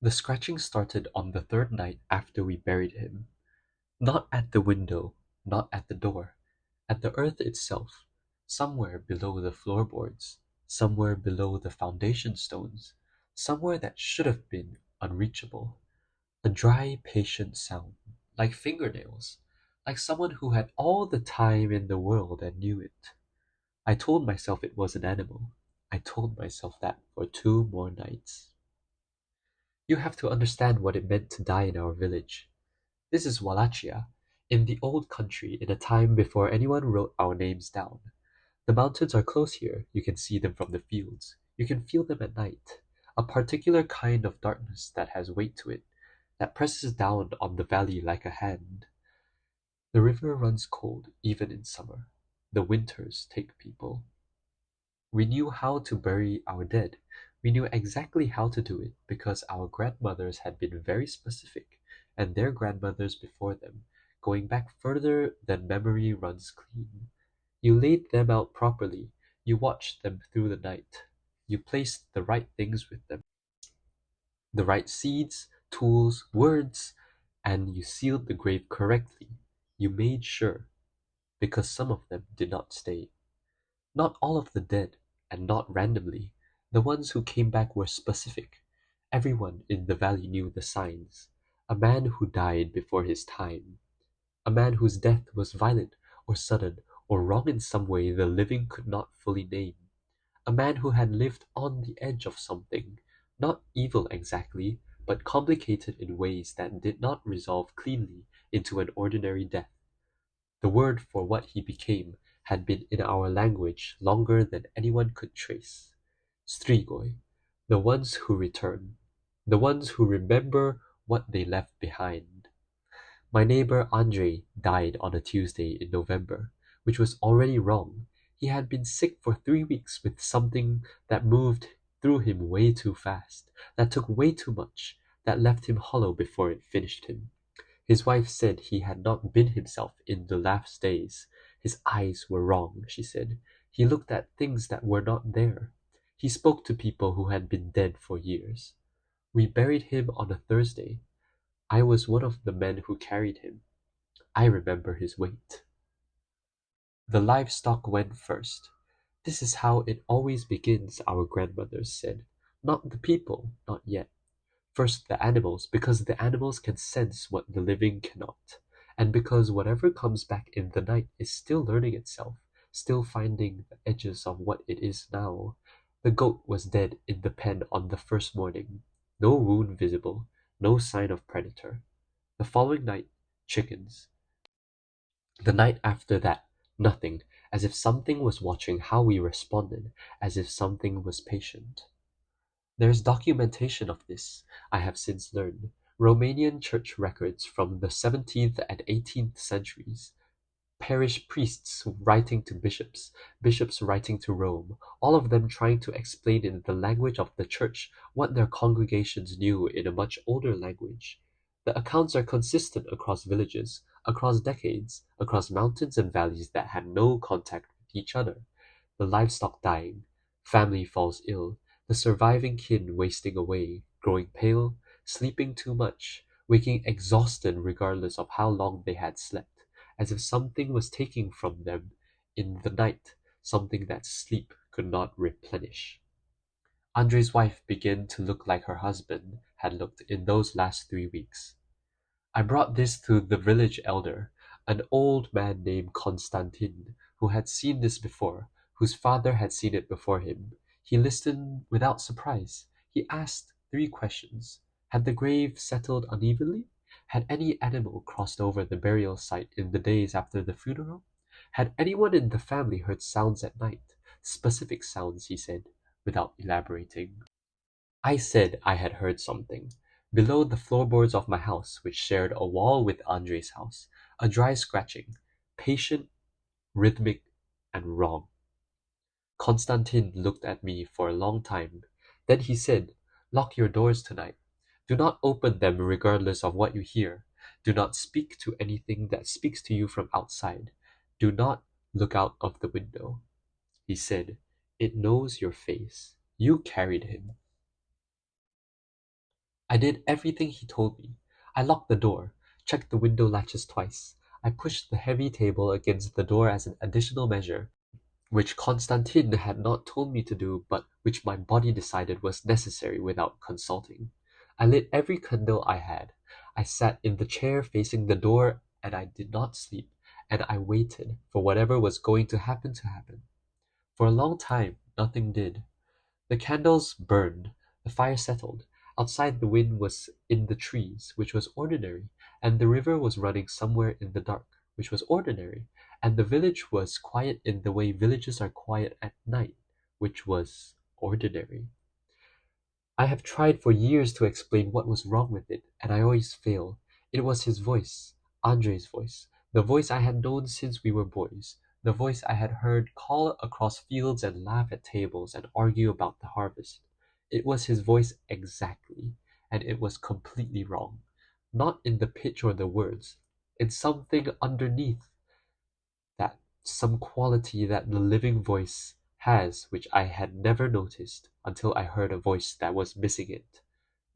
The scratching started on the third night after we buried him. Not at the window, not at the door, at the earth itself, somewhere below the floorboards, somewhere below the foundation stones, somewhere that should have been unreachable. A dry, patient sound, like fingernails, like someone who had all the time in the world and knew it. I told myself it was an animal. I told myself that for 2 more nights. You have to understand what it meant to die in our village. This is Wallachia, in the old country in a time before anyone wrote our names down. The mountains are close here, you can see them from the fields. You can feel them at night. A particular kind of darkness that has weight to it, that presses down on the valley like a hand. The river runs cold, even in summer. The winters take people. We knew how to bury our dead. We knew exactly how to do it because our grandmothers had been very specific, and their grandmothers before them, going back further than memory runs clean. You laid them out properly. You watched them through the night. You placed the right things with them, the right seeds, tools, words, and you sealed the grave correctly. You made sure, because some of them did not stay. Not all of the dead, and not randomly. The ones who came back were specific. Everyone in the valley knew the signs. A man who died before his time. A man whose death was violent or sudden or wrong in some way the living could not fully name. A man who had lived on the edge of something, not evil exactly, but complicated in ways that did not resolve cleanly into an ordinary death. The word for what he became had been in our language longer than anyone could trace. Strigoi, the ones who return, the ones who remember what they left behind. My neighbor Andre died on a Tuesday in November, which was already wrong. He had been sick for 3 weeks with something that moved through him way too fast, that took way too much, that left him hollow before it finished him. His wife said he had not been himself in the last days. His eyes were wrong, she said. He looked at things that were not there. He spoke to people who had been dead for years. We buried him on a Thursday. I was one of the men who carried him. I remember his weight. The livestock went first. This is how it always begins, our grandmothers said. Not the people, not yet. First the animals, because the animals can sense what the living cannot, and because whatever comes back in the night is still learning itself, still finding the edges of what it is now. The goat was dead in the pen on the first morning. No wound visible, no sign of predator. The following night, chickens. The night after that, nothing, as if something was watching how we responded, as if something was patient. There's documentation of this, I have since learned. Romanian church records from the 17th and 18th centuries. Parish priests writing to bishops, bishops writing to Rome, all of them trying to explain in the language of the church what their congregations knew in a much older language. The accounts are consistent across villages, across decades, across mountains and valleys that had no contact with each other. The livestock dying, family falls ill, the surviving kin wasting away, growing pale, sleeping too much, waking exhausted regardless of how long they had slept, as if something was taking from them in the night, something that sleep could not replenish. Andre's wife began to look like her husband had looked in those last 3 weeks. I brought this to the village elder, an old man named Constantin, who had seen this before, whose father had seen it before him. He listened without surprise. He asked 3 questions. Had the grave settled unevenly? Had any animal crossed over the burial site in the days after the funeral? Had anyone in the family heard sounds at night? Specific sounds, he said, without elaborating. I said I had heard something. Below the floorboards of my house, which shared a wall with Andre's house, a dry scratching, patient, rhythmic, and wrong. Constantin looked at me for a long time. Then he said, "Lock your doors tonight. Do not open them regardless of what you hear. Do not speak to anything that speaks to you from outside. Do not look out of the window." He said, "It knows your face. You carried him." I did everything he told me. I locked the door, checked the window latches twice. I pushed the heavy table against the door as an additional measure, which Constantine had not told me to do, but which my body decided was necessary without consulting. I lit every candle I had. I sat in the chair facing the door, and I did not sleep, and I waited for whatever was going to happen to happen. For a long time, nothing did. The candles burned, the fire settled. Outside the wind was in the trees, which was ordinary, and the river was running somewhere in the dark, which was ordinary, and the village was quiet in the way villages are quiet at night, which was ordinary. I have tried for years to explain what was wrong with it, and I always fail. It was his voice, Andre's voice, the voice I had known since we were boys, the voice I had heard call across fields and laugh at tables and argue about the harvest. It was his voice exactly, and it was completely wrong. Not in the pitch or the words, in something underneath that, some quality that the living voice has which I had never noticed until I heard a voice that was missing it.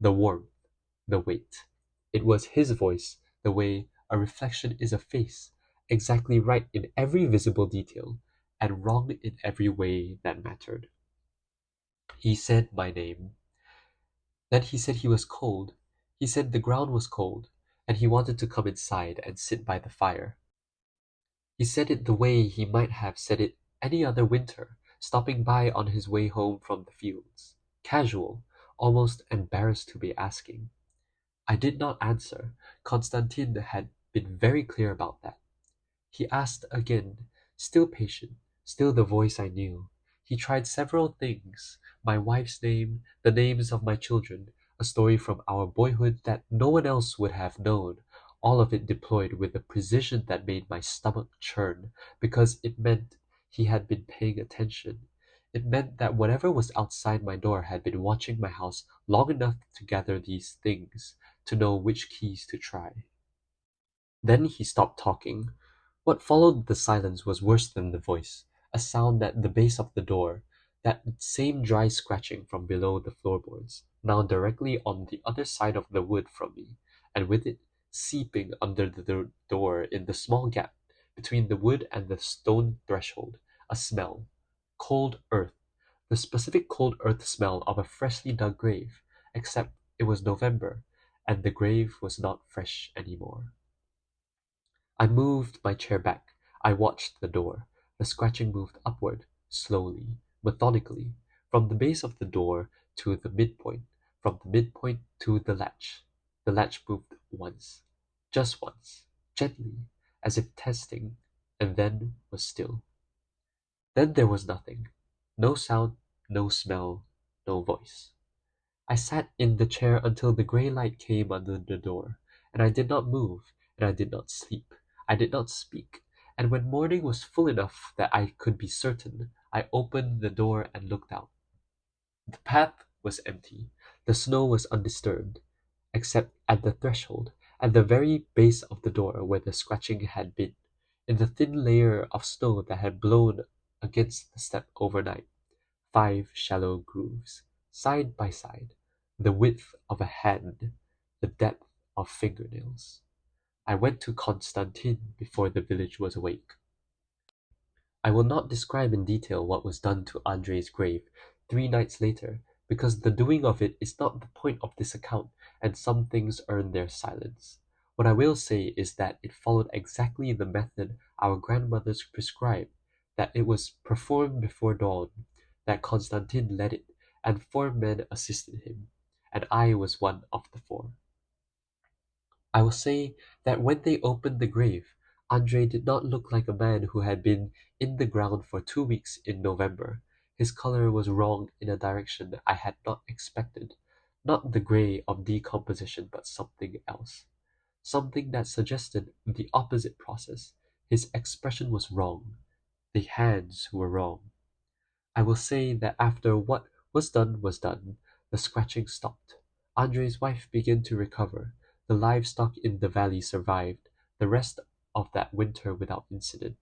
The warmth, the weight. It was his voice, the way a reflection is a face, exactly right in every visible detail, and wrong in every way that mattered. He said my name. Then he said he was cold. He said the ground was cold, and he wanted to come inside and sit by the fire. He said it the way he might have said it any other winter, stopping by on his way home from the fields. Casual, almost embarrassed to be asking. I did not answer. Constantine had been very clear about that. He asked again, still patient, still the voice I knew. He tried several things, my wife's name, the names of my children, a story from our boyhood that no one else would have known, all of it deployed with a precision that made my stomach churn, because it meant he had been paying attention. It meant that whatever was outside my door had been watching my house long enough to gather these things, to know which keys to try. Then he stopped talking. What followed the silence was worse than the voice, a sound at the base of the door, that same dry scratching from below the floorboards, now directly on the other side of the wood from me, and with it seeping under the door in the small gap between the wood and the stone threshold, a smell. Cold earth, the specific cold earth smell of a freshly dug grave, except it was November, and the grave was not fresh anymore. I moved my chair back. I watched the door. The scratching moved upward, slowly, methodically, from the base of the door to the midpoint, from the midpoint to the latch. The latch moved once, just once, gently, as if testing, and then was still. Then there was nothing. No sound, no smell, no voice. I sat in the chair until the grey light came under the door, and I did not move, and I did not sleep, I did not speak, and when morning was full enough that I could be certain, I opened the door and looked out. The path was empty, the snow was undisturbed, except at the threshold, at the very base of the door where the scratching had been, in the thin layer of snow that had blown against the step overnight. 5 shallow grooves, side by side, the width of a hand, the depth of fingernails. I went to Constantine before the village was awake. I will not describe in detail what was done to Andre's grave 3 nights later, because the doing of it is not the point of this account, and some things earn their silence. What I will say is that it followed exactly the method our grandmothers prescribed, that it was performed before dawn, that Constantine led it, and 4 men assisted him, and I was one of the 4. I will say that when they opened the grave, Andre did not look like a man who had been in the ground for 2 weeks in November. His color was wrong in a direction I had not expected. Not the gray of decomposition, but something else. Something that suggested the opposite process. His expression was wrong. The hands were wrong. I will say that after what was done, the scratching stopped. Andre's wife began to recover. The livestock in the valley survived the rest of that winter without incident.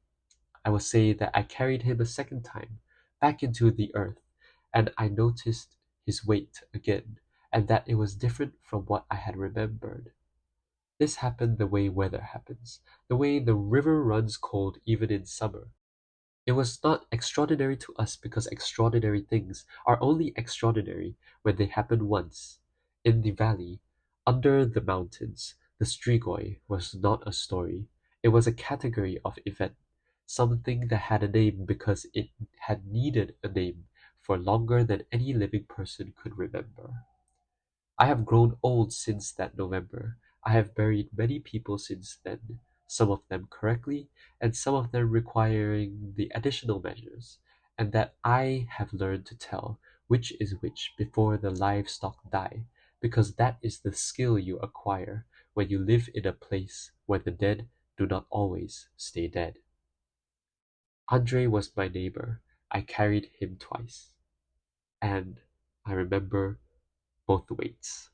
I will say that I carried him a second time, back into the earth, and I noticed his weight again, and that it was different from what I had remembered. This happened the way weather happens, the way the river runs cold even in summer. It was not extraordinary to us because extraordinary things are only extraordinary when they happen once. In the valley, under the mountains, the Strigoi was not a story. It was a category of event, something that had a name because it had needed a name for longer than any living person could remember. I have grown old since that November. I have buried many people since then, some of them correctly, and some of them requiring the additional measures, and that I have learned to tell which is which before the livestock die, because that is the skill you acquire when you live in a place where the dead do not always stay dead. Andre was my neighbor. I carried him twice, and I remember both weights.